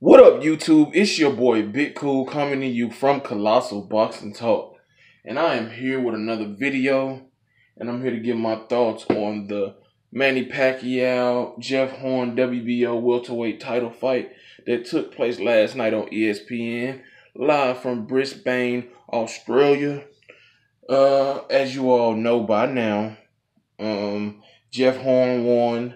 What up, YouTube? It's your boy Big Cool coming to you from Colossal Boxing Talk. And I am here with another video. And I'm here to give my thoughts on the Manny Pacquiao, Jeff Horn WBO welterweight title fight that took place last night on ESPN, live from Brisbane, Australia. As you all know by now, Jeff Horn won.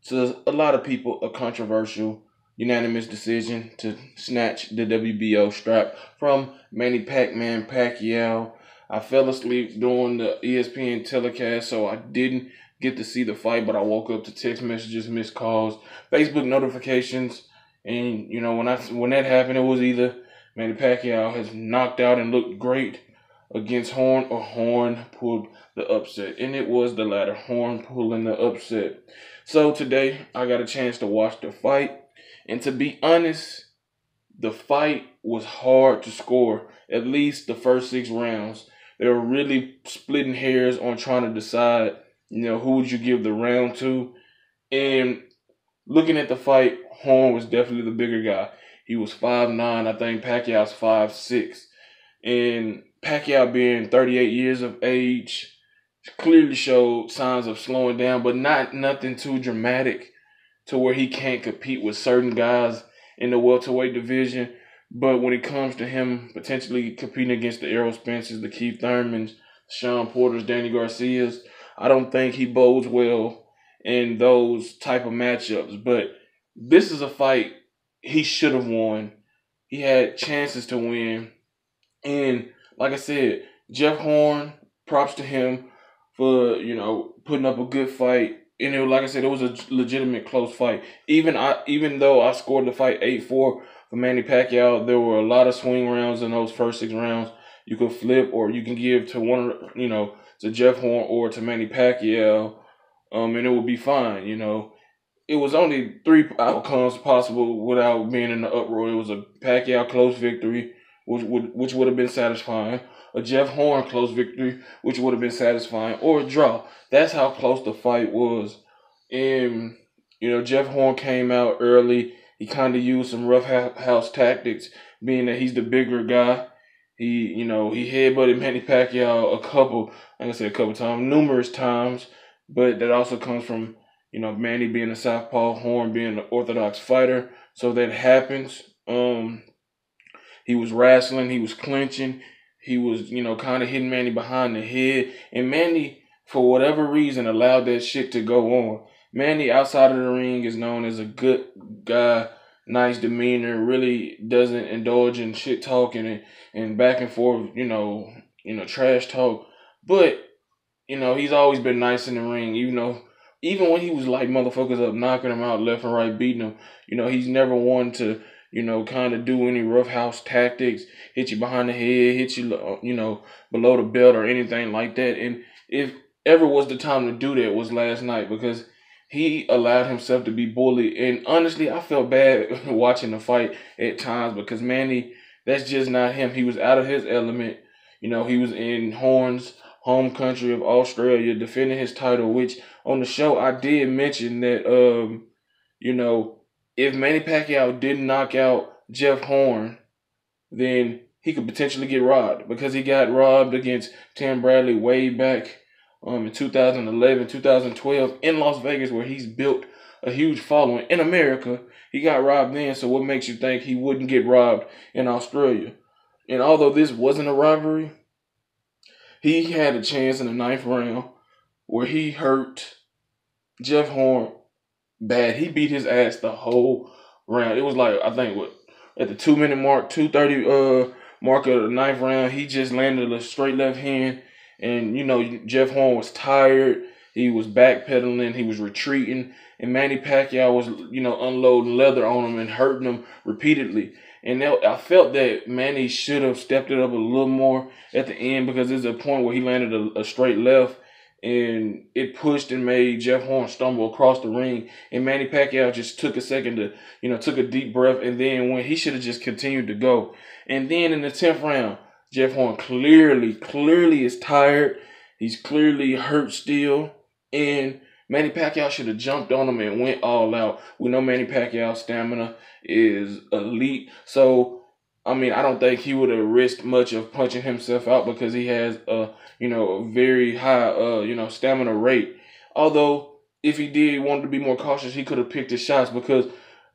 To a lot of people, a controversial unanimous decision to snatch the WBO strap from Manny Pacquiao. I fell asleep during the ESPN telecast, so I didn't get to see the fight, but I woke up to text messages, missed calls, Facebook notifications, and when that happened, it was either Manny Pacquiao has knocked out and looked great against Horn, or Horn pulled the upset, and it was the latter, Horn pulling the upset. So today, I got a chance to watch the fight, and to be honest, the fight was hard to score, at least the first 6 rounds. They were really splitting hairs on trying to decide, who would you give the round to. And looking at the fight, Horn was definitely the bigger guy. He was 5'9", I think Pacquiao's 5'6". And Pacquiao, being 38 years of age, clearly showed signs of slowing down, but nothing too dramatic to where he can't compete with certain guys in the welterweight division. But when it comes to him potentially competing against the Errol Spencers, the Keith Thurmans, Sean Porters, Danny Garcias, I don't think he bodes well in those type of matchups. But this is a fight he should have won. He had chances to win. And like I said, Jeff Horn, props to him for, putting up a good fight. And like I said, it was a legitimate close fight. Even though I scored the fight 8-4 for Manny Pacquiao, there were a lot of swing rounds in those first 6 rounds. You could flip, or you can give to to Jeff Horn or to Manny Pacquiao, and it would be fine. It was only 3 outcomes possible without being in the uproar. It was a Pacquiao close victory, which would have been satisfying, a Jeff Horn close victory, which would have been satisfying, or a draw. That's how close the fight was. And, Jeff Horn came out early. He kind of used some rough house tactics, being that he's the bigger guy. He headbutted Manny Pacquiao numerous times, but that also comes from, Manny being a southpaw, Horn being an orthodox fighter. So that happens. He was wrestling, he was clinching, he was, kind of hitting Manny behind the head. And Manny, for whatever reason, allowed that shit to go on. Manny, outside of the ring, is known as a good guy, nice demeanor, really doesn't indulge in shit talking and back and forth, trash talk. But, he's always been nice in the ring, even when he was lighting motherfuckers up, knocking them out left and right, beating them, he's never one to, kind of do any rough house tactics, hit you behind the head, hit you, below the belt or anything like that. And if ever was the time to do that, was last night, because he allowed himself to be bullied. And honestly, I felt bad watching the fight at times, because Manny, that's just not him. He was out of his element. He was in Horn's home country of Australia defending his title, which on the show I did mention that, if Manny Pacquiao didn't knock out Jeff Horn, then he could potentially get robbed, because he got robbed against Tim Bradley way back in 2011, 2012 in Las Vegas, where he's built a huge following in America. He got robbed then, so what makes you think he wouldn't get robbed in Australia? And although this wasn't a robbery, he had a chance in the 9th round where he hurt Jeff Horn bad. He beat his ass the whole round. It was like, I think, at the 2-minute mark, 2:30 mark of the 9th round, he just landed a straight left hand. And, Jeff Horn was tired. He was backpedaling. He was retreating. And Manny Pacquiao was, unloading leather on him and hurting him repeatedly. And I felt that Manny should have stepped it up a little more at the end, because there's a point where he landed a straight left, and it pushed and made Jeff Horn stumble across the ring. And Manny Pacquiao just took a second to, took a deep breath, and then when he should have just continued to go. And then in the 10th round, Jeff Horn clearly is tired. He's clearly hurt still. And Manny Pacquiao should have jumped on him and went all out. We know Manny Pacquiao's stamina is elite. So, I mean, I don't think he would have risked much of punching himself out because he has a very high, stamina rate. Although, if he did want to be more cautious, he could have picked his shots because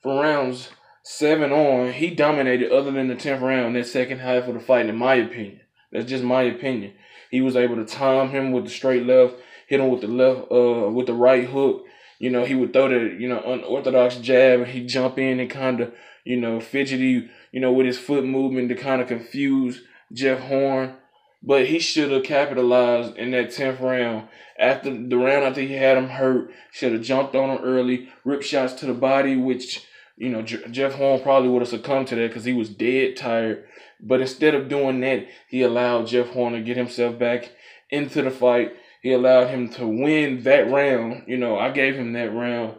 from rounds 7 on, he dominated other than the 10th round, that second half of the fight, in my opinion. That's just my opinion. He was able to time him with the straight left, hit him with the left, with the right hook. He would throw the, unorthodox jab, and he'd jump in and kind of, fidgety, with his foot movement to kind of confuse Jeff Horn. But he should have capitalized in that 10th round. After he had him hurt, should have jumped on him early, ripped shots to the body, which, Jeff Horn probably would have succumbed to that because he was dead tired. But instead of doing that, he allowed Jeff Horn to get himself back into the fight. He allowed him to win that round. I gave him that round,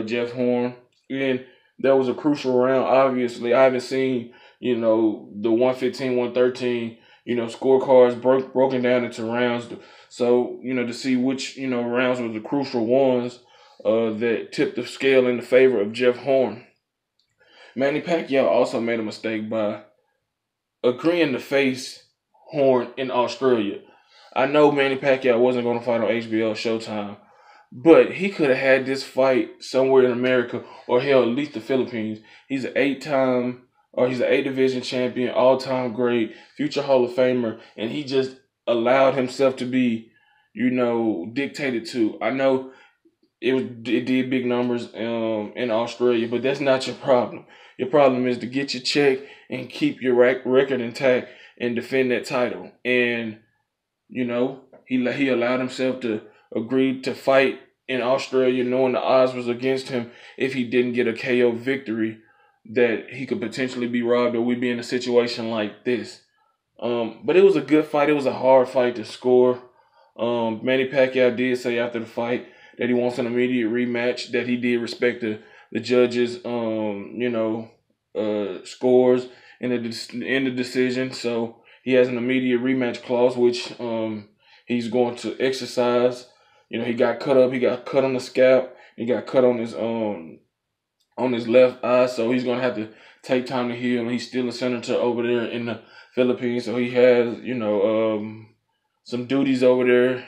Jeff Horn. And that was a crucial round, obviously. I haven't seen, the 115, 113, scorecards broken down into rounds. So, to see which, rounds were the crucial ones that tipped the scale in the favor of Jeff Horn. Manny Pacquiao also made a mistake by agreeing to face Horn in Australia. I know Manny Pacquiao wasn't going to fight on HBO Showtime, but he could have had this fight somewhere in America or hell, at least the Philippines. He's an 8-division champion, all-time great, future Hall of Famer, and he just allowed himself to be, dictated to. I know it did big numbers in Australia, but that's not your problem. Your problem is to get your check and keep your record intact and defend that title. And, he allowed himself to agree to fight in Australia knowing the odds was against him if he didn't get a KO victory, that he could potentially be robbed or we'd be in a situation like this. But it was a good fight. It was a hard fight to score. Manny Pacquiao did say after the fight that he wants an immediate rematch, that he did respect the judges, scores in the decision. So he has an immediate rematch clause, which he's going to exercise. He got cut up. He got cut on the scalp. He got cut on his left eye. So he's going to have to take time to heal. And he's still a senator over there in the Philippines. So he has, some duties over there,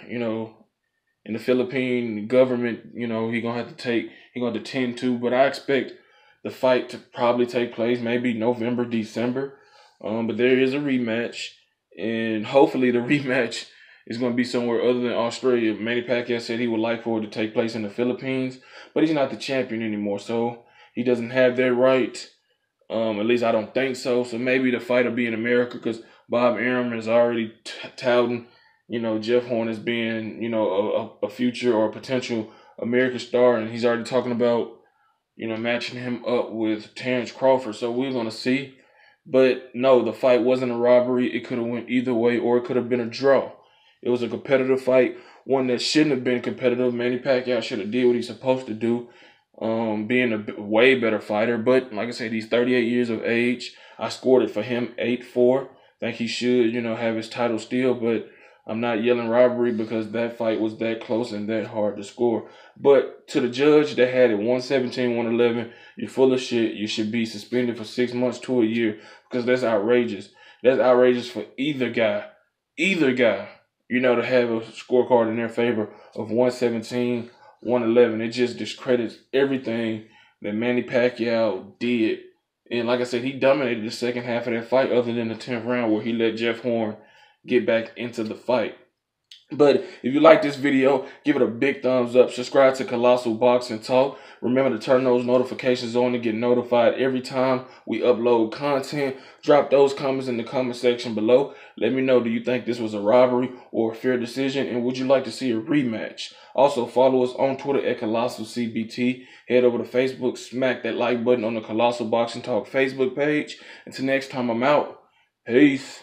in the Philippine government, he's going to have to tend to. But I expect the fight to probably take place maybe November, December. But there is a rematch, and hopefully the rematch is going to be somewhere other than Australia. Manny Pacquiao said he would like for it to take place in the Philippines, but he's not the champion anymore, so he doesn't have that right. At least I don't think so. So maybe the fight will be in America because Bob Arum is already touting, Jeff Horn as being, a future or a potential American star, and he's already talking about, matching him up with Terrence Crawford. So we're going to see. But no, the fight wasn't a robbery. It could have went either way, or it could have been a draw. It was a competitive fight, one that shouldn't have been competitive. Manny Pacquiao should have did what he's supposed to do, being a way better fighter. But like I said, he's 38 years of age. I scored it for him 8-4. Think he should, have his title still, but I'm not yelling robbery because that fight was that close and that hard to score. But to the judge that had it 117, 111, you're full of shit. You should be suspended for 6 months to a year because that's outrageous. That's outrageous for either guy, to have a scorecard in their favor of 117, 111. It just discredits everything that Manny Pacquiao did. And like I said, he dominated the second half of that fight other than the 10th round where he let Jeff Horn get back into the fight. But if you like this video, give it a big thumbs up. Subscribe to Colossal Boxing Talk. Remember to turn those notifications on to get notified every time we upload content. Drop those comments in the comment section below. Let me know, do you think this was a robbery or a fair decision? And would you like to see a rematch? Also, follow us on Twitter at Colossal CBT. Head over to Facebook. Smack that like button on the Colossal Boxing Talk Facebook page. Until next time, I'm out. Peace.